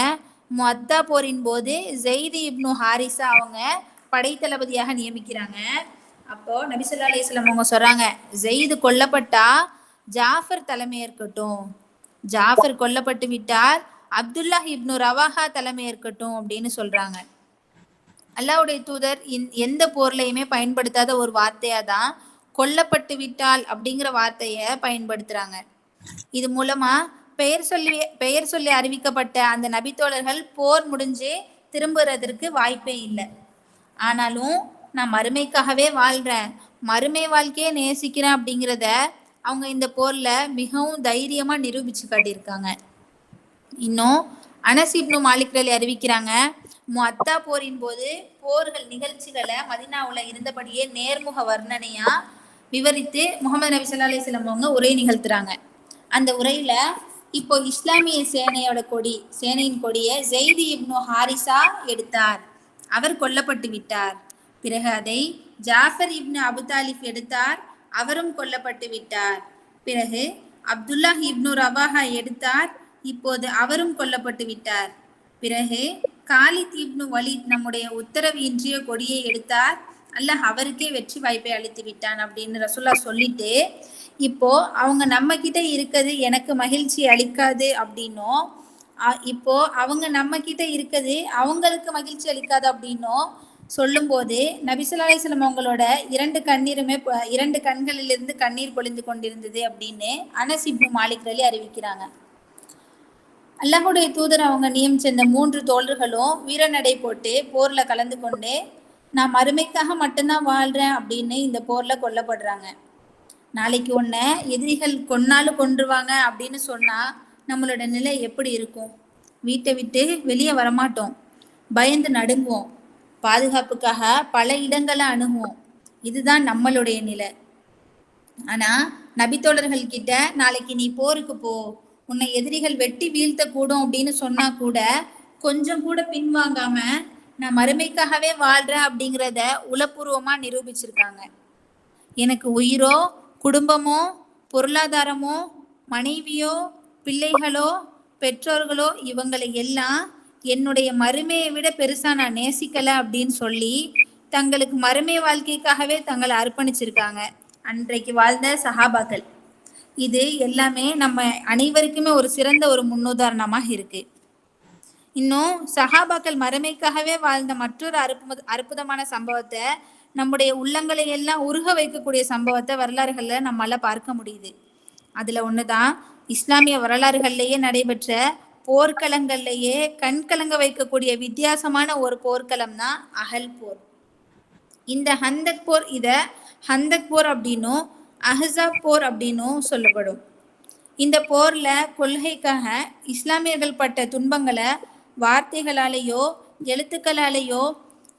முஅத்தா போரின் போது ஸெய்த் இப்னு ஹாரிஸா அவங்க படைத்தளபதியாக நியமிக்கிறாங்க. அப்போ நபி ஸல்லல்லாஹு அலைஹி வஸல்லம் அவங்க சொல்றாங்க, ஸெய்த் கொல்லப்பட்டா ஜாஃபர் தலைமையேற்கட்டும், ஜாஃபர் கொல்லப்பட்டு விட்டால் அப்துல்லாஹ் இப்னு ரவாஹா தலைமையேற்கட்டும் அப்படின்னு சொல்றாங்க. அல்லாஹ்வுடைய தூதர் எந்த போர்லையுமே பயன்படுத்தாத ஒரு வார்த்தையா தான் கொல்லப்பட்டு விட்டால் அப்படிங்கிற வார்த்தைய பயன்படுத்துறாங்க. இது மூலமா பெயர் சொல்லி அறிவிக்கப்பட்ட அந்த நபித்தோழர்கள் போர் முடிஞ்சு திரும்புறதற்கு வாய்ப்பே இல்லை. ஆனாலும் நான் மறுமைக்காகவே வாழ்றேன், மறுமை வாழ்க்கையே நேசிக்கிறேன் அப்படிங்கிறத அவங்க இந்த போர்ல மிகவும் தைரியமா நிரூபிச்சு காட்டியிருக்காங்க. இன்னும் அனஸ் இப்னு மாலிக் ரலி அறிவிக்கிறாங்க, முஅத்தா போரின் போது போர்கள் நிகழ்ச்சிகளை மதீனாவுல இருந்தபடியே நேர்முக வர்ணனையா விவரித்து முகமது நபி ஸல்லல்லாஹு அலைஹி வஸல்லம் அவங்க உரை நிகழ்த்துறாங்க. அந்த உரையில இப்போ இஸ்லாமிய சேனையின் கொடியை ஜெயித் இப்னு ஹாரிசா எடுத்தார், அவர் கொல்லப்பட்டு விட்டார். பிறகு அதை ஜாஃபர் இப்னு அபு தாலிப் எடுத்தார், அவரும் கொல்லப்பட்டு விட்டார். பிறகு அப்துல்லா இப்னு ரவாஹா எடுத்தார், இப்போது அவரும் கொல்லப்பட்டு விட்டார். பிறகு காலித் இப்னு வலீத் நம்முடைய உத்தரவு இன்றிய கொடியை எடுத்தார், அல்லாஹ் அவருக்கே வெற்றி வாய்ப்பை அளித்து விட்டான் அப்படின்னு ரசூல்லா சொல்லிட்டு, இப்போ அவங்க நம்ம கிட்ட இருக்கிறது எனக்கு மகிழ்ச்சி அளிக்காது அப்படின்னும், இப்போ அவங்க நம்ம கிட்ட இருக்கிறது அவங்களுக்கு மகிழ்ச்சி அளிக்காது அப்படின்னும் சொல்லும்போது நபி ஸல்லல்லாஹு அலைஹி வஸல்லம் அவங்களோட இரண்டு கண்களிலிருந்து கண்ணீர் பொழிந்து கொண்டிருந்தது அப்படின்னு அனஸ் இப்னு மாலிக் ரலி அறிவிக்கிறாங்க. அல்லாஹ்வுடைய தூதர் அவங்க நியமிச்ச இந்த 3 தோழர்களும் வீரநடை போட்டு போர்ல கலந்து கொண்டு, நான் மறுமைக்காக மட்டும்தான் வாழ்றேன் அப்படின்னு இந்த போர்ல கொல்லப்படுறாங்க. நாளைக்கு உன்னை எதிரிகள் கொன்னாலும் கொன்றுவாங்க அப்படின்னு சொன்னா நம்மளோட நிலை எப்படி இருக்கும்? வீட்டை விட்டு வெளியே வரமாட்டோம், பயந்து நடுங்குவோம், பாதுகாப்புக்காக பல இடங்களை அணுகுவோம். இதுதான் நம்மளுடைய நிலை. ஆனா நபித்தோழர்கள் கிட்ட நாளைக்கு நீ போருக்கு போ, உன்னை எதிரிகள் வெட்டி வீழ்த்த கூடும் அப்படின்னு சொன்னா கூட கொஞ்சம் கூட பின்வாங்காம நான் மறுமைக்காகவே வாழ்றேன் அப்படிங்கிறத உளப்பூர்வமா நிரூபிச்சிருக்காங்க. எனக்கு உயிரோ குடும்பமோ பொருளாதாரமோ மனைவியோ பிள்ளைகளோ பெற்றோர்களோ இவங்களை எல்லாம் என்னுடைய மறுமையை விட பெருசா நான் நேசிக்கல அப்படின்னு சொல்லி தங்களுக்கு மறுமை வாழ்க்கைக்காகவே தங்களை அர்ப்பணிச்சிருக்காங்க அன்றைக்கு வாழ்ந்த சஹாபாக்கள். இது எல்லாமே நம்ம அனைவருக்குமே ஒரு சிறந்த ஒரு முன்னுதாரணமாக இருக்கு. இன்னும் சஹாபாக்கள் மறுமைக்காகவே வாழ்ந்த மற்றொரு அற்புதமான சம்பவத்தை, நம்முடைய உள்ளங்களை எல்லாம் உருக வைக்கக்கூடிய சம்பவத்தை வரலாறுகள்ல நம்மளால பார்க்க முடியுது. அதுல ஒண்ணுதான் இஸ்லாமிய வரலாறுகள்லயே நடைபெற்ற போர்க்களங்கள்லயே கண்கலங்க வைக்கக்கூடிய வித்தியாசமான ஒரு போர்க்களம் தான் அகல் போர். இந்த ஹந்தக் போர் அப்படின்னும் அஹ்ஸாப் போர் அப்படின்னும் சொல்லப்படும். இந்த போர்ல கொள்கைக்காக இஸ்லாமியர்கள் பட்ட துன்பங்களை வார்த்தைகளாலேயோ எழுத்துக்களாலேயோ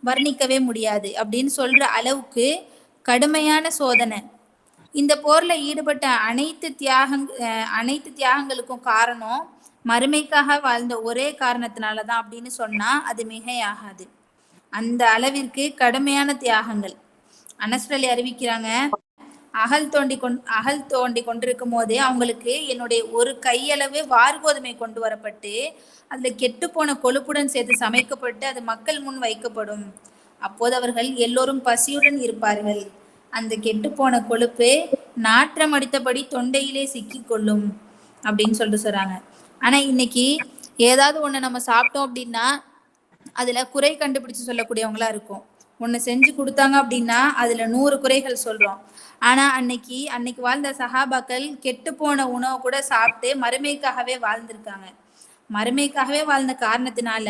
வர்ணிக்கவே முடியாது அப்படின்னு சொல்ற அளவுக்கு கடுமையான சோதனை. இந்த போர்ல ஈடுபட்ட அனைத்து தியாகங்களுக்கும் காரணம் மறுமைக்காக வாழ்ந்த ஒரே காரணத்தினாலதான் அப்படின்னு சொன்னா அது மிகையாகாது. அந்த அளவிற்கு கடுமையான தியாகங்கள். அனஸ் ரலி அறிவிக்கிறாங்க, அகல் தோண்டி கொண்டிருக்கும் போதே அவங்களுக்கு என்னுடைய ஒரு கையளவு வார்கோதுமை கொண்டு வரப்பட்டு அதுல கெட்டு போன கொழுப்புடன் சேர்த்து சமைக்கப்பட்டு அது மக்கள் முன் வைக்கப்படும். அப்போது அவர்கள் எல்லோரும் பசியுடன் இருப்பார்கள். அந்த கெட்டு போன கொழுப்பு நாற்றம் அடித்தபடி தொண்டையிலே சிக்கி கொள்ளும் அப்படின்னு சொல்றாங்க. ஆனா இன்னைக்கு ஏதாவது ஒண்ணு நம்ம சாப்பிட்டோம் அப்படின்னா அதுல குறை கண்டுபிடிச்சு சொல்லக்கூடியவங்களா இருக்கும். ஒண்ணு செஞ்சு கொடுத்தாங்க அப்படின்னா அதுல 100 குறைகள் சொல்றோம். ஆனா அன்னைக்கு வாழ்ந்த சஹாபாக்கள் கெட்டு போன உணவை கூட சாப்பிட்டு மறுமைக்காகவே வாழ்ந்திருக்காங்க. மறுமைக்காகவே வாழ்ந்த காரணத்தினால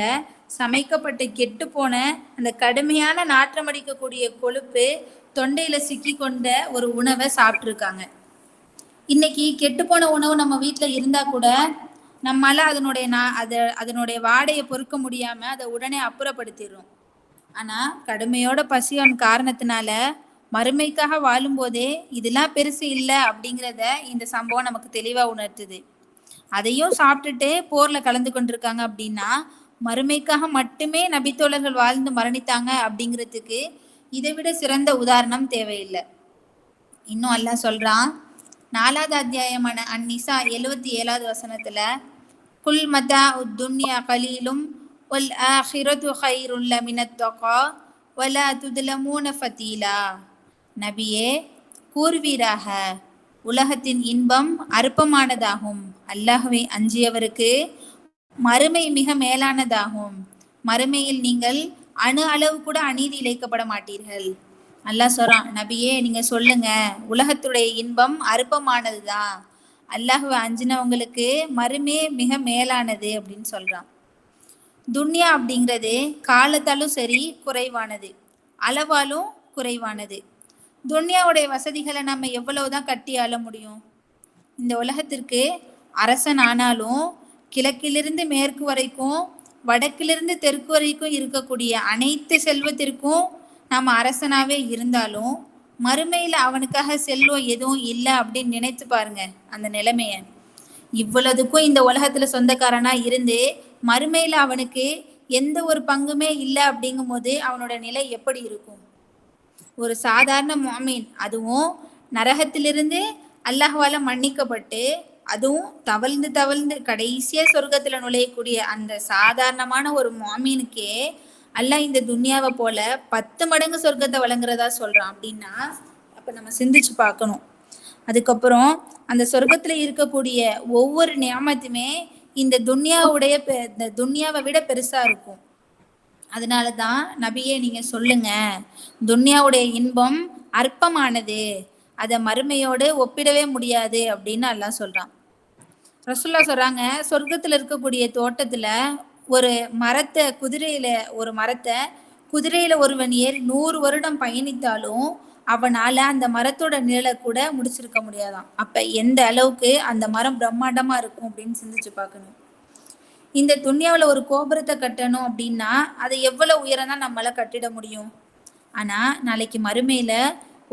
சமைக்கப்பட்டு கெட்டு போன அந்த கடுமையான நாற்றம் அடிக்கக்கூடிய கொழுப்பு தொண்டையில சிக்கி கொண்ட ஒரு உணவை சாப்பிட்டுருக்காங்க. இன்னைக்கு கெட்டு போன உணவு நம்ம வீட்டுல இருந்தா கூட நம்மளால அதனுடைய வாடையை பொறுக்க முடியாம அதை உடனே அப்புறப்படுத்திடுறோம். ஆனா கடுமையோட பசியான காரணத்தினால மறுமைக்காக வாழும் போதே இதெல்லாம் பெருசு இல்லை அப்படிங்கிறத இந்த சம்பவம் நமக்கு தெளிவா உணர்த்துது. அதையும் சாப்பிட்டுட்டு போர்ல கலந்து கொண்டிருக்காங்க அப்படின்னா மறுமைக்காக மட்டுமே நபித்தோழர்கள் வாழ்ந்து மரணித்தாங்க அப்படிங்கிறதுக்கு இதை விட சிறந்த உதாரணம் தேவையில்லை. இன்னும் அல்லாஹ் சொல்றான், 4வது அத்தியாயமான அந்நிசா 77வது வசனத்துல, குல் மதா துன்யா கலீலும் வல் ஆஹிரத்து கைருல் மினத் தகா வலா துதுலமூன ஃபதீலா. நபியே கூறுவீராக, உலகத்தின் இன்பம் அற்பமானதாகும், அல்லாஹ்வை அஞ்சியவருக்கு மறுமை மிக மேலானதாகும், மறுமையில் நீங்கள் அணு அளவு கூட அநீதி இழைக்கப்பட மாட்டீர்கள். அல்லாஹ் சொல்றான், நபியே நீங்க சொல்லுங்க, உலகத்துடைய இன்பம் அற்பமானதுதான், அல்லாஹ்வை அஞ்சினவங்களுக்கு மறுமையே மிக மேலானது அப்படின்னு சொல்றான். துன்யா அப்படிங்கிறது காலத்தாலும் சரி குறைவானது, அளவாலும் குறைவானது. துன்யாவுடைய வசதிகளை நம்ம எவ்வளவுதான் கட்டி ஆள முடியும்? இந்த உலகத்திற்கு அரசன் ஆனாலும் கிழக்கிலிருந்து மேற்கு வரைக்கும் வடக்கிலிருந்து தெற்கு வரைக்கும் இருக்கக்கூடிய அனைத்து செல்வத்திற்கும் நம்ம அரசனாவே இருந்தாலும் மறுமையில அவனுக்காக செல்வம் எதுவும் இல்லை அப்படின்னு நினைத்து பாருங்க அந்த நிலைமைய. இவ்வளவுக்கும் இந்த உலகத்துல சொந்தக்காரனா இருந்து மறுமையில அவனுக்கு எந்த ஒரு பங்குமே இல்லை அப்படிங்கும் போது அவனோட நிலை எப்படி இருக்கும்? ஒரு சாதாரண முஃமின், அதுவும் நரகத்திலிருந்து அல்லாஹ்வால மன்னிக்கப்பட்டு அதுவும் தவழ்ந்து தவழ்ந்து கடைசியா சொர்க்கத்துல நுழையக்கூடிய அந்த சாதாரணமான ஒரு முஃமினுக்கே அல்லாஹ் இந்த துன்யாவை போல 10 மடங்கு சொர்க்கத்தை வழங்குறதா சொல்றான் அப்படின்னா அப்ப நம்ம சிந்திச்சு பார்க்கணும். அதுக்கப்புறம் அந்த சொர்க்கத்துல இருக்கக்கூடிய ஒவ்வொரு நியாமத்துமே இந்த துன்யாவை விட பெருசா இருக்கும். அதனால தான் நபியே நீங்க சொல்லுங்க, துன்யாவுடைய இன்பம் அற்பமானது, அதை மறுமையோடு ஒப்பிடவே முடியாது அப்படின்னு அல்லாஹ் சொல்றான். ரசூல்லா சொல்றாங்க, சொர்க்கத்துல இருக்கக்கூடிய தோட்டத்துல ஒரு மரத்தை குதிரையில ஒருவன் ஏறி 100 வருடம் பயணித்தாலும் அவனால அந்த மரத்தோட நிழலை கூட முடிச்சிருக்க முடியாதாம். அப்ப எந்த அளவுக்கு அந்த மரம் பிரம்மாண்டமா இருக்கும் அப்படின்னு சிந்திச்சு பார்க்கணும். இந்த துன்யாவில் ஒரு கோபுரத்தை கட்டணும் அப்படின்னா அதை எவ்வளவு உயரம் தான் நம்மளால கட்டிட முடியும்? ஆனா நாளைக்கு மறுமையில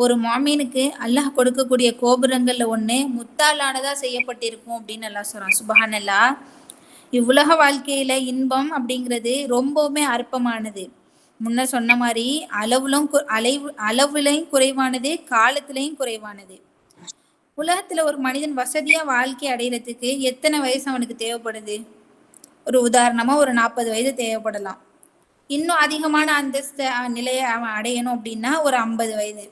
ஒரு முஃமினுக்கு அல்லாஹ் கொடுக்கக்கூடிய கோபுரங்கள்ல ஒண்ணு முத்தாலானதா செய்யப்பட்டிருக்கும் அப்படின்னு அல்லாஹ் சொல்றான். சுப்ஹானல்லாஹ். இவ்வுலக வாழ்க்கையில இன்பம் அப்படிங்கிறது ரொம்பவுமே அற்பமானது. முன்ன சொன்ன மாதிரி அளவுலையும் குறைவானது, காலத்திலையும் குறைவானது. உலகத்துல ஒரு மனிதன் வசதியா வாழ்க்கை அடைகிறதுக்கு எத்தனை வயசு அவனுக்கு தேவைப்படுது? ஒரு உதாரணமா ஒரு 40 வயது தேவைப்படலாம். இன்னும் அதிகமான அந்தஸ்து நிலையை அவன் அடையணும் அப்படின்னா ஒரு 50 வயது.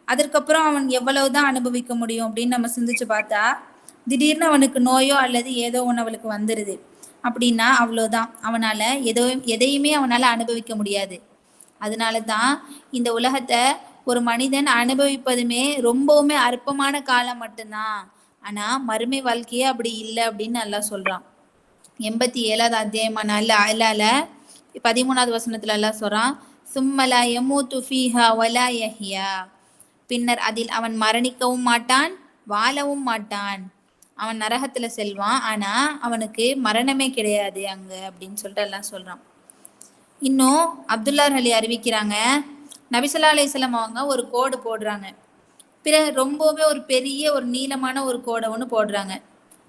அதற்கப்புறம் அவன் எவ்வளவுதான் அனுபவிக்க முடியும் அப்படின்னு நம்ம சிந்திச்சு பார்த்தா திடீர்னு அவனுக்கு நோயோ அல்லது ஏதோ ஒன்று அவளுக்கு வந்துடுது அப்படின்னா அவ்வளோதான், அவனால எதையுமே அவனால அனுபவிக்க முடியாது. அதனால தான் இந்த உலகத்தை ஒரு மனிதன் அனுபவிப்பதுமே ரொம்பவுமே அற்பமான காலம் மட்டும்தான். ஆனா மறுமை வாழ்க்கையே அப்படி இல்லை அப்படின்னு நல்லா சொல்றான். 87வது அத்தியாயமான அல்லால 13வது வசனத்துல எல்லாம் சொல்றான், சும்மலா யமூது ஃபீஹா வலா யஹ்யா. பின்னர் அதில் அவன் மரணிக்கவும் மாட்டான், வாழவும் மாட்டான். அவன் நரகத்துல செல்வான், ஆனா அவனுக்கு மரணமே கிடையாது அங்க அப்படின்னு சொல்லிட்டு எல்லாம் சொல்றான். இன்னும் அப்துல்லாஹ் அலி அறிவிக்கிறாங்க, நபி ஸல்லல்லாஹு அலைஹி வஸல்லம் அவங்க ஒரு கோடு போடுறாங்க. பிறகு ரொம்பவே ஒரு பெரிய ஒரு நீளமான ஒரு கோடை ஒன்று போடுறாங்க.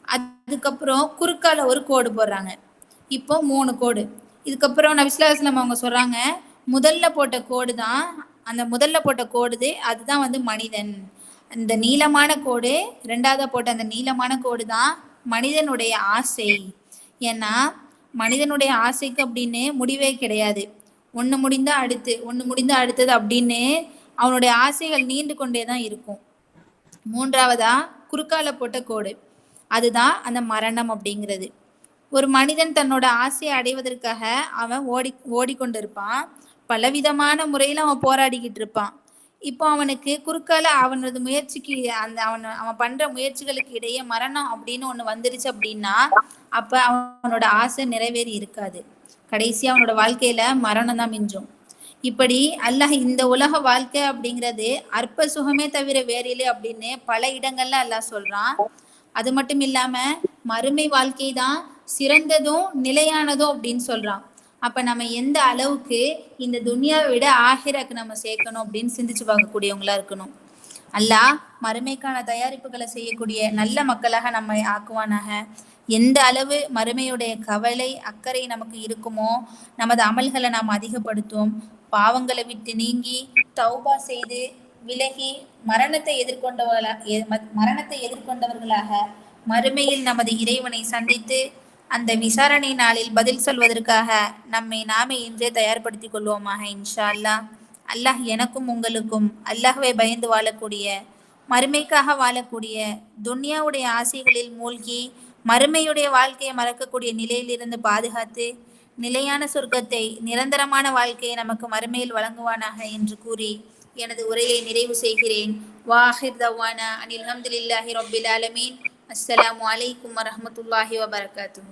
அதுக்கப்புறம் குறுக்கால ஒரு கோடு போடுறாங்க. இப்போ 3 கோடு. இதுக்கப்புறம் நபி ஸல்லல்லாஹு அலைஹி வஸல்லம் அவங்க சொல்றாங்க, முதல்ல போட்ட கோடு தான் அதுதான் வந்து மனிதன். அந்த நீளமான கோடு, 2வது போட்ட அந்த நீளமான கோடு தான் மனிதனுடைய ஆசை. ஏன்னா மனிதனுடைய ஆசைக்கு அப்படின்னு முடிவே கிடையாது. ஒன்று முடிந்தா அடுத்தது அப்படின்னு அவனுடைய ஆசைகள் நீண்டு கொண்டே தான் இருக்கும். 3வதா குறுக்கால போட்ட கோடு, அதுதான் அந்த மரணம் அப்படிங்கிறது. ஒரு மனிதன் தன்னோட ஆசையை அடைவதற்காக அவன் ஓடிக்கொண்டிருப்பான். பலவிதமான முறையில் அவன் போராடிக்கிட்டு இருப்பான். இப்போ அவனுக்கு குறுக்கால அவனது முயற்சிக்கு அவன் பண்ற முயற்சிகளுக்கு இடையே மரணம் அப்படின்னு ஒன்று வந்துருச்சு அப்படின்னா அப்ப அவனோட ஆசை நிறைவேறி இருக்காது. கடைசி அவனோட வாழ்க்கையில மரணம் தான் மிஞ்சும். இப்படி அல்லாஹ் இந்த உலக வாழ்க்கை அப்படிங்கிறது அற்ப சுகமே தவிர வேறில்லை அப்படின்னு பல இடங்கள்ல அல்லாஹ் சொல்றான். அது மட்டும் இல்லாம மறுமை வாழ்க்கை தான் சிறந்ததும் நிலையானதும் அப்படின்னு சொல்றான். அப்ப நம்ம எந்த அளவுக்கு இந்த துன்யாவை விட ஆஹிராக்கு நம்ம சேர்க்கணும் அப்படின்னு சிந்திச்சு பார்க்கக்கூடியவங்களா இருக்கணும். அல்லாஹ் மறுமைக்கான தயாரிப்புகளை செய்யக்கூடிய நல்ல மக்களாக நம்மை ஆக்குவானாக. எந்த அளவு மறுமையுடைய கவலை அக்கறை நமக்கு இருக்குமோ நமது அமல்களை நாம் அதிகப்படுத்தும். பாவங்களை விட்டு நீங்கி தௌபா செய்து விலகி மரணத்தை எதிர்கொண்டவர்களாக மறுமையில் நமது இறைவனை சந்தித்து அந்த விசாரணை நாளில் பதில் சொல்வதற்காக நம்மை நாமே இன்றே தயார்படுத்திக் கொள்வோமாக இன்ஷா அல்லாஹ். அல்லாஹ் எனக்கும் உங்களுக்கும் அல்லாஹ்வை பயந்து வாழக்கூடிய, மறுமைக்காக வாழக்கூடிய, துன்யாவுடைய ஆசைகளில் மூழ்கி மறுமையுடைய வாழ்க்கையை மறக்கக்கூடிய நிலையிலிருந்து பாதுகாத்து நிலையான சொர்க்கத்தை, நிரந்தரமான வாழ்க்கையை நமக்கு மறுமையில் வழங்குவானாக என்று கூறி எனது உரையை நிறைவு செய்கிறேன். வாஹிர் தவானா அனில் ஹம்துலில்லாஹி ரப்பில் ஆலமீன். அஸ்ஸலாமு அலைக்கும் வரஹ்மத்துல்லாஹி வபரகாத்துஹு.